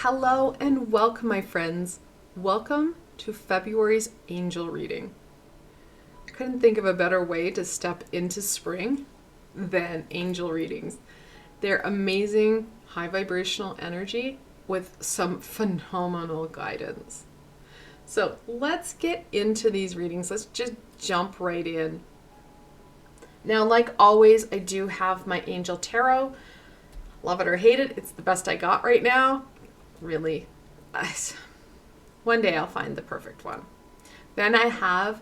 Hello and welcome, my friends. Welcome to February's angel reading. I couldn't think of a better way to step into spring than angel readings. They're amazing, high vibrational energy with some phenomenal guidance. So let's get into these readings. Let's just jump right in. Now, like always, I do have my angel tarot. Love it or hate it, it's the best I got right now. Really, one day I'll find the perfect one. Then I have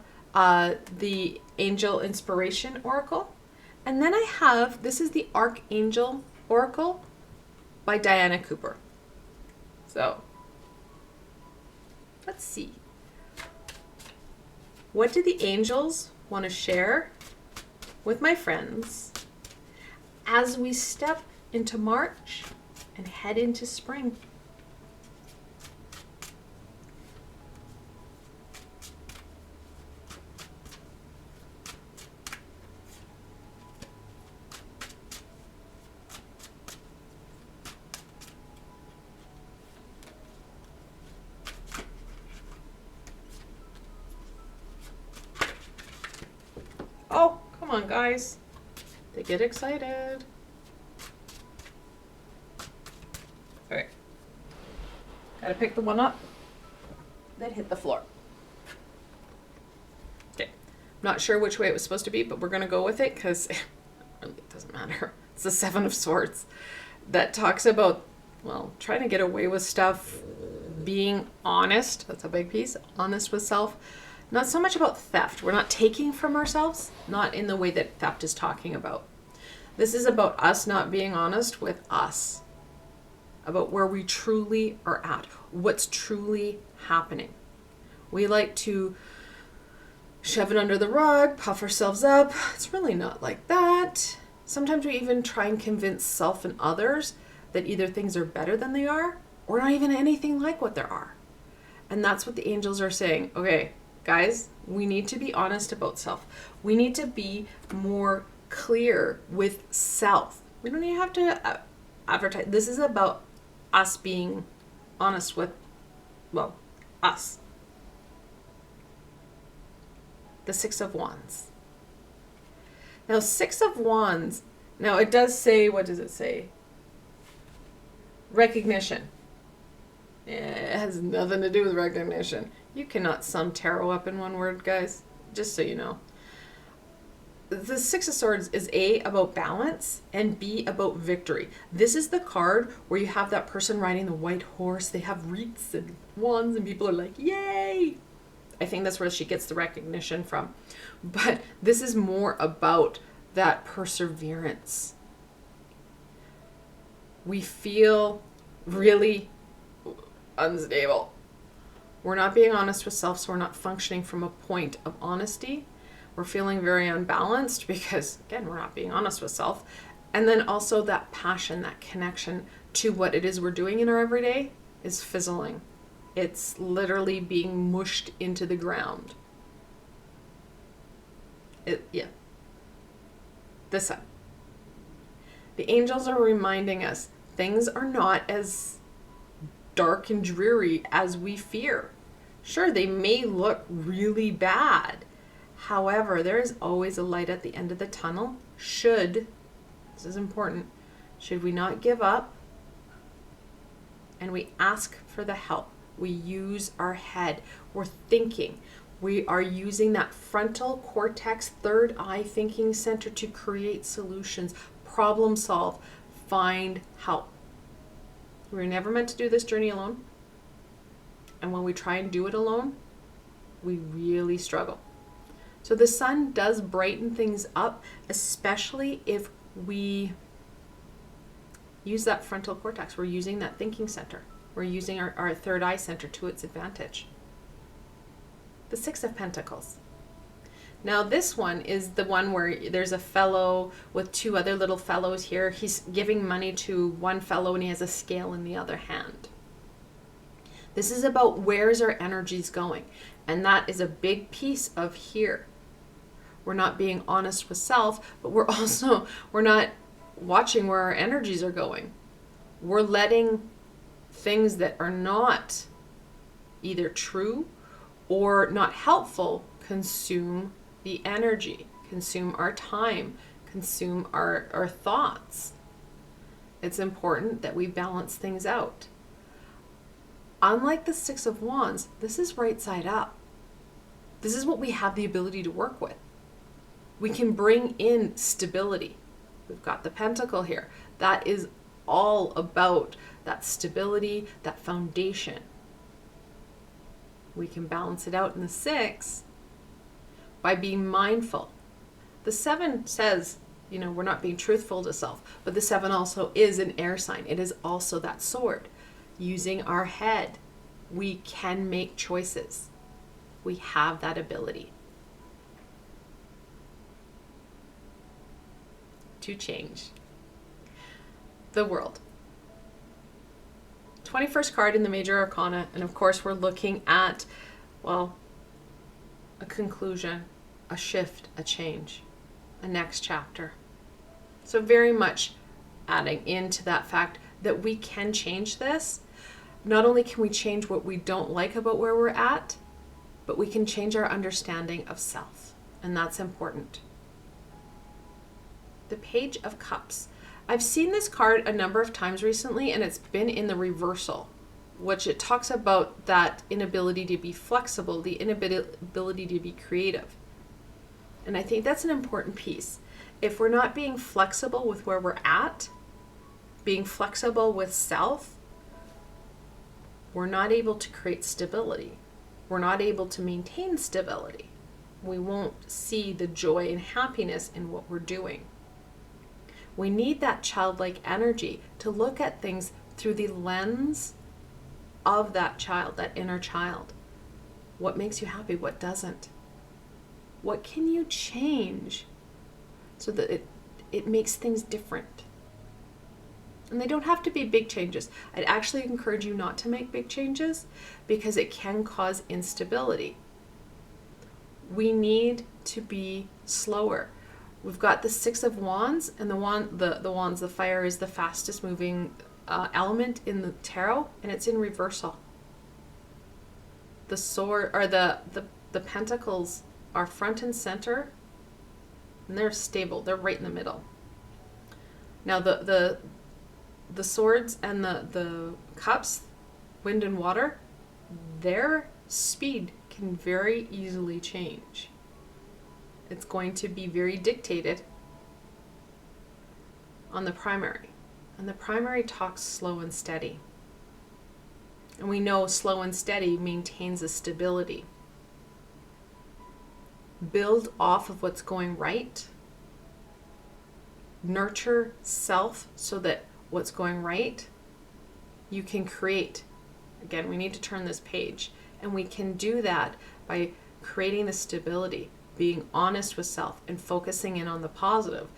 the Angel Inspiration Oracle. And then I have, this is the ArchAngel Oracle by Diana Cooper. So, let's see. What do the angels want to share with my friends as we step into March and head into spring? Oh, come on, guys. They get excited. All right. Gotta pick the one up that hit the floor. Okay. I'm not sure which way it was supposed to be, but we're gonna go with it because really it doesn't matter. It's the Seven of Swords that talks about, well, trying to get away with stuff, being honest. That's a big piece. Honest with self. Not so much about theft. We're not taking from ourselves, not in the way that theft is talking about. This is about us not being honest with us, about where we truly are at, what's truly happening. We like to shove it under the rug, puff ourselves up. It's really not like that. Sometimes we even try and convince self and others that either things are better than they are or not even anything like what there are. And that's what the angels are saying. Okay, guys, we need to be honest about self. We need to be more clear with self. We don't even have to advertise. This is about us being honest with, well, us. The Six of Wands. Now, Six of Wands, now it does say, what does it say? Recognition. It has nothing to do with recognition. You cannot sum tarot up in one word, guys, just so you know. The Six of Swords is A, about balance, and B, about victory. This is the card where you have that person riding the white horse. They have wreaths and wands, and people are like, yay! I think that's where she gets the recognition from. But this is more about that perseverance. We feel really unstable. We're not being honest with self, so we're not functioning from a point of honesty. We're feeling very unbalanced because, again, we're not being honest with self. And then also that passion, that connection to what it is we're doing in our everyday is fizzling. It's literally being mushed into the ground. The Sun. The angels are reminding us things are not as dark and dreary as we fear. Sure, they may look really bad. However, there is always a light at the end of the tunnel. This is important, should we not give up and we ask for the help. We use our head. We're thinking. We are using that frontal cortex, third eye thinking center to create solutions, problem solve, find help. We were never meant to do this journey alone. And when we try and do it alone, we really struggle. So the sun does brighten things up, especially if we use that frontal cortex. We're using that thinking center. We're using our third eye center to its advantage. The Six of Pentacles. Now this one is the one where there's a fellow with two other little fellows here. He's giving money to one fellow and he has a scale in the other hand. This is about where's our energies going. And that is a big piece of here. We're not being honest with self, but we're not watching where our energies are going. We're letting things that are not either true or not helpful consume the energy, consume our time, consume our thoughts. It's important that we balance things out. Unlike the Six of Wands, this is right side up. This is what we have the ability to work with. We can bring in stability. We've got the Pentacle here. That is all about that stability, that foundation. We can balance it out in the Six by being mindful. The Seven says, we're not being truthful to self, but the Seven also is an air sign. It is also that sword. Using our head, we can make choices. We have that ability to change the world. 21st card in the Major Arcana, and of course we're looking at, a conclusion, a shift, a change, a next chapter. So very much adding into that fact that we can change this. Not only can we change what we don't like about where we're at, but we can change our understanding of self, and that's important. The Page of Cups. I've seen this card a number of times recently, and it's been in the reversal, which it talks about that inability to be flexible, the inability to be creative. And I think that's an important piece. If we're not being flexible with where we're at, being flexible with self, we're not able to create stability. We're not able to maintain stability. We won't see the joy and happiness in what we're doing. We need that childlike energy to look at things through the lens of that child, that inner child. What makes you happy? What doesn't? What can you change so that it makes things different? And they don't have to be big changes. I'd actually encourage you not to make big changes because it can cause instability. We need to be slower. We've got the Six of Wands, and the wands, the fire is the fastest moving element in the tarot, and it's in reversal. The sword, or the pentacles are front and center, and they're stable. They're right in the middle. Now the swords and the cups, wind and water, their speed can very easily change. It's going to be very dictated on the primary. And the primary talks slow and steady. And we know slow and steady maintains a stability. Build off of what's going right. Nurture self so that what's going right, you can create. Again, we need to turn this page. And we can do that by creating the stability, being honest with self, and focusing in on the positive.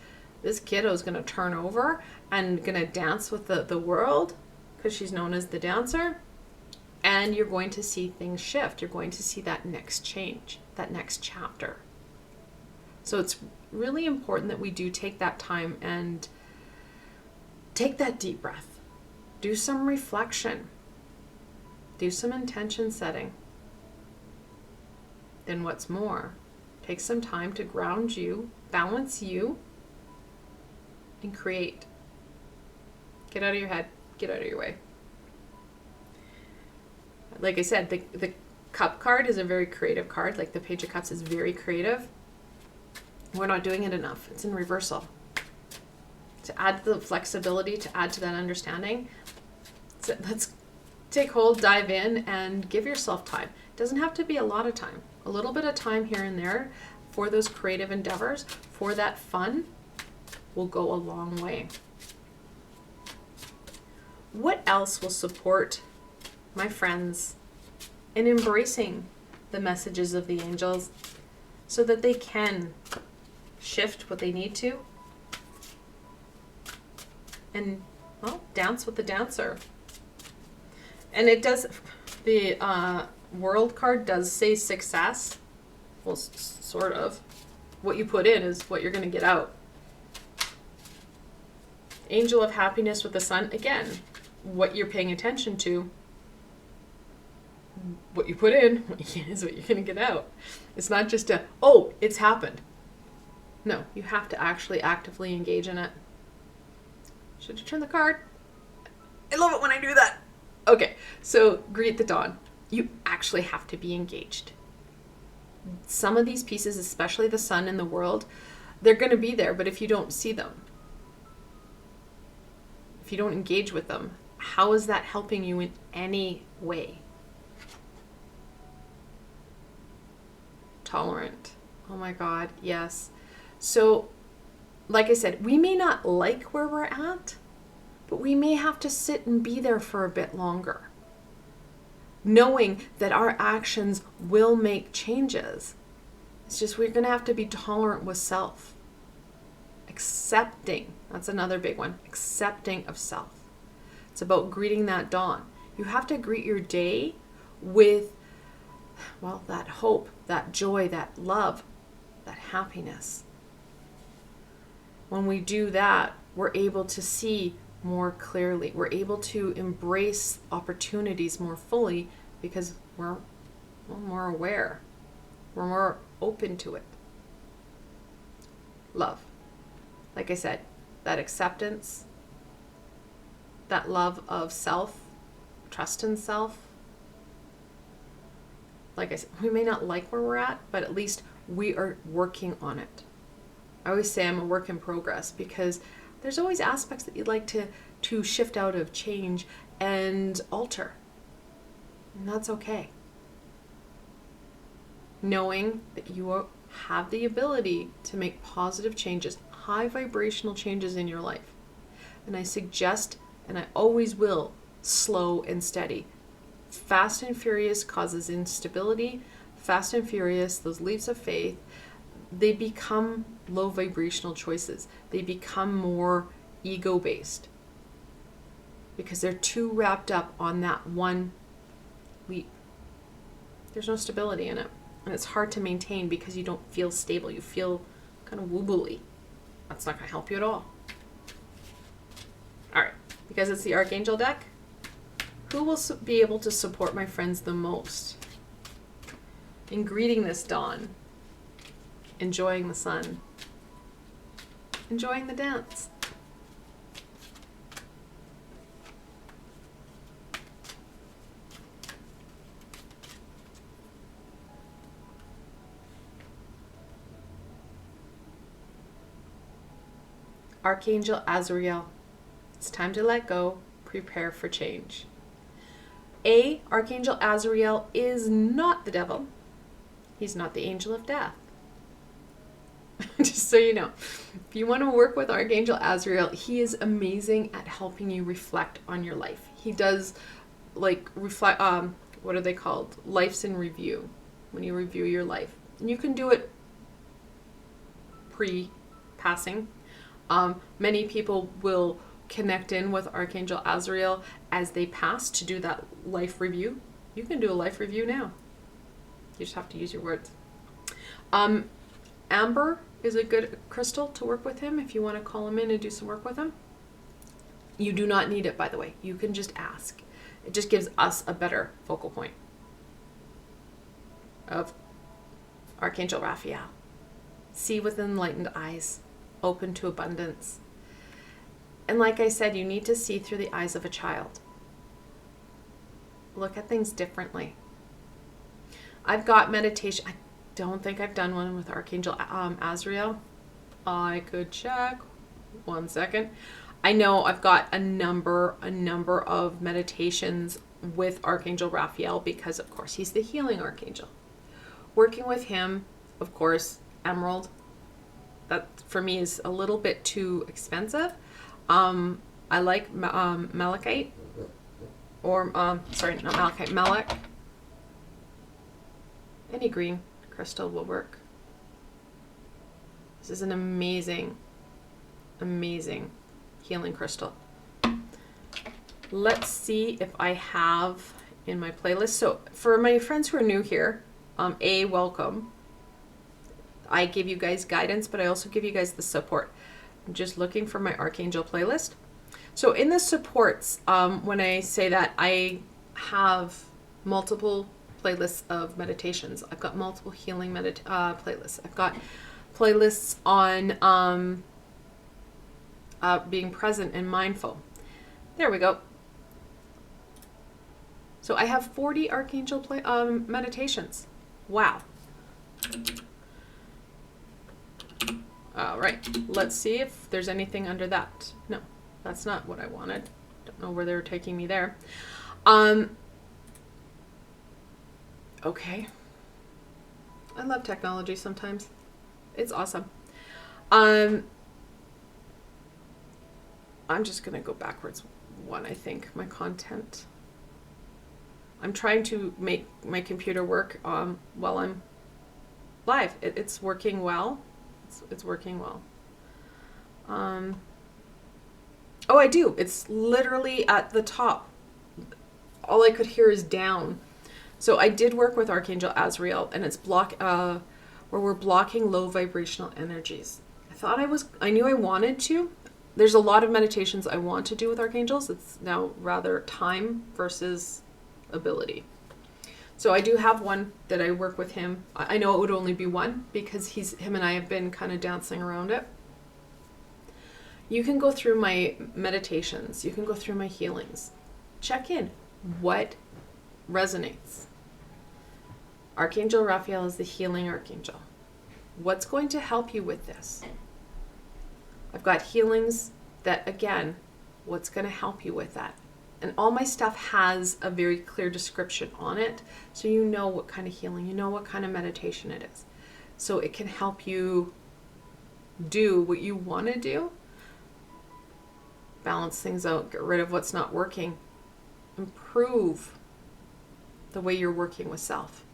This kiddo is going to turn over and going to dance with the world because she's known as the dancer. And you're going to see things shift. You're going to see that next change, that next chapter. So it's really important that we do take that time and take that deep breath. Do some reflection. Do some intention setting. Then what's more, take some time to ground you, balance you, and create. Get out of your head. Get out of your way. Like I said, the Cup card is a very creative card. Like the Page of Cups is very creative. We're not doing it enough. It's in reversal. To add to the flexibility, to add to that understanding, so let's take hold, dive in, and give yourself time. It doesn't have to be a lot of time. A little bit of time here and there for those creative endeavors, for that fun, will go a long way. What else will support my friends in embracing the messages of the angels so that they can shift what they need to and, well, dance with the dancer? And it does, the World card does say success. Well, sort of. What you put in is what you're going to get out. Angel of Happiness with the Sun. Again, what you're paying attention to, what you put in is what you're going to get out. It's not just oh, it's happened. No, you have to actually actively engage in it. Should have turned the card. I love it when I do that. Okay, so greet the dawn. You actually have to be engaged. Some of these pieces, especially the sun and the world, they're going to be there, but if you don't see them, if you don't engage with them, how is that helping you in any way? Tolerant. Oh my God, yes. So, like I said, we may not like where we're at, but we may have to sit and be there for a bit longer, knowing that our actions will make changes. It's just we're going to have to be tolerant with self. Accepting, that's another big one, accepting of self. It's about greeting that dawn. You have to greet your day with, well, that hope, that joy, that love, that happiness. When we do that, we're able to see more clearly. We're able to embrace opportunities more fully because we're more aware. We're more open to it. Love. Like I said, that acceptance, that love of self, trust in self. Like I said, we may not like where we're at, but at least we are working on it. I always say I'm a work in progress because there's always aspects that you'd like to shift out of, change, and alter. And that's okay. Knowing that you have the ability to make positive changes, high vibrational changes in your life. And I suggest, and I always will, slow and steady. Fast and furious causes instability. Fast and furious, those leaps of faith, they become low vibrational choices. They become more ego-based because they're too wrapped up on that one leap. There's no stability in it. And it's hard to maintain because you don't feel stable. You feel kind of wobbly. That's not going to help you at all. All right. Because it's the Archangel deck, who will be able to support my friends the most in greeting this dawn, enjoying the sun, enjoying the dance? Archangel Azrael. It's time to let go, prepare for change. Archangel Azrael is not the devil. He's not the angel of death. Just so you know, if you want to work with Archangel Azrael, he is amazing at helping you reflect on your life. He does reflect, what are they called? Life's in review, when you review your life. And you can do it pre-passing. Many people will connect in with Archangel Azrael as they pass to do that life review. You can do a life review now. You just have to use your words. Amber is a good crystal to work with him if you want to call him in and do some work with him. You do not need it, by the way. You can just ask. It just gives us a better focal point of Archangel Raphael. See with enlightened eyes, open to abundance. And like I said, you need to see through the eyes of a child. Look at things differently. I've got meditation. I don't think I've done one with Archangel Azrael. I could check. 1 second. I know I've got a number of meditations with Archangel Raphael because, of course, he's the healing archangel. Working with him, of course, emerald, that for me is a little bit too expensive. I like malachite, or sorry, not malachite, malach. Any green crystal will work. This is an amazing, amazing healing crystal. Let's see if I have in my playlist. So for my friends who are new here, welcome. I give you guys guidance, but I also give you guys the support. I'm just looking for my Archangel playlist. So in the supports, when I say that, I have multiple playlists of meditations. I've got multiple healing playlists. I've got playlists on being present and mindful. There we go. So I have 40 Archangel meditations. Wow. All right, let's see if there's anything under that. No, that's not what I wanted. Don't know where they were taking me there. Okay. I love technology sometimes. It's awesome. I'm just gonna go backwards one, I think, my content. I'm trying to make my computer work while I'm live. It's working well. It's working well. Oh, I do. It's literally at the top. All I could hear is down. So I did work with Archangel Azrael, and it's where we're blocking low vibrational energies. I knew I wanted to. There's a lot of meditations I want to do with archangels. It's now rather time versus ability. So I do have one that I work with him. I know it would only be one because him and I have been kind of dancing around it. You can go through my meditations. You can go through my healings. Check in. What resonates? Archangel Raphael is the healing archangel. What's going to help you with this? I've got healings that, again, what's going to help you with that? And all my stuff has a very clear description on it, so you know what kind of healing, you know what kind of meditation it is. So it can help you do what you want to do, balance things out, get rid of what's not working, improve the way you're working with self,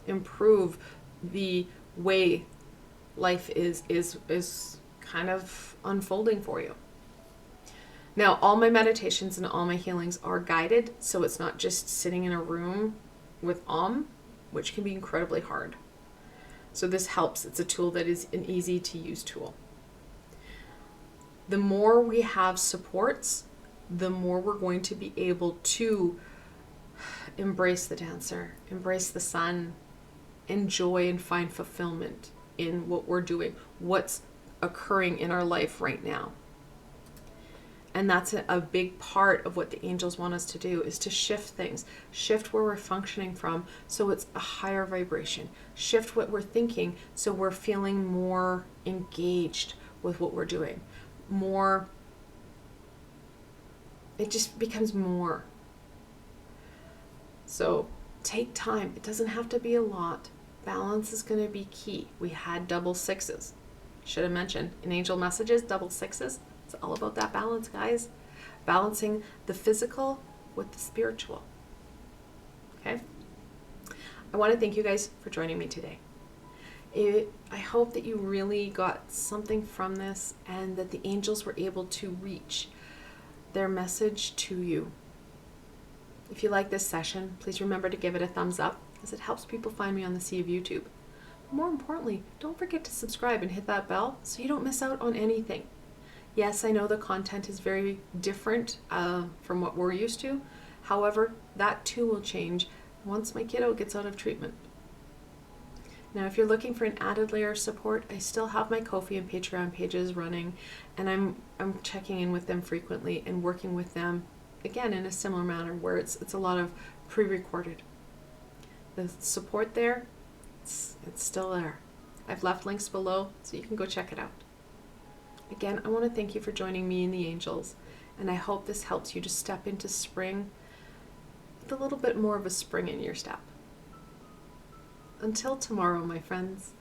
improve the way life is kind of unfolding for you. Now, all my meditations and all my healings are guided, so it's not just sitting in a room with which can be incredibly hard. So this helps. It's a tool that is an easy to use tool. The more we have supports, the more we're going to be able to embrace the dancer, embrace the sun, enjoy and find fulfillment in what we're doing, what's occurring in our life right now. And that's a big part of what the angels want us to do, is to shift things, shift where we're functioning from so it's a higher vibration, shift what we're thinking so we're feeling more engaged with what we're doing, more, it just becomes more. So take time. It doesn't have to be a lot. Balance is going to be key. We had double sixes. Should have mentioned in angel messages, double sixes. It's all about that balance, guys. Balancing the physical with the spiritual. Okay? I want to thank you guys for joining me today. I hope that you really got something from this and that the angels were able to reach their message to you. If you like this session, please remember to give it a thumbs up, as it helps people find me on the sea of YouTube. More importantly, don't forget to subscribe and hit that bell so you don't miss out on anything. Yes, I know the content is very different from what we're used to. However, that too will change once my kiddo gets out of treatment. Now, if you're looking for an added layer of support, I still have my Ko-fi and Patreon pages running, and I'm checking in with them frequently and working with them, again, in a similar manner where it's a lot of pre-recorded. The support there, it's still there. I've left links below so you can go check it out. Again, I want to thank you for joining me and the angels, and I hope this helps you to step into spring with a little bit more of a spring in your step. Until tomorrow, my friends.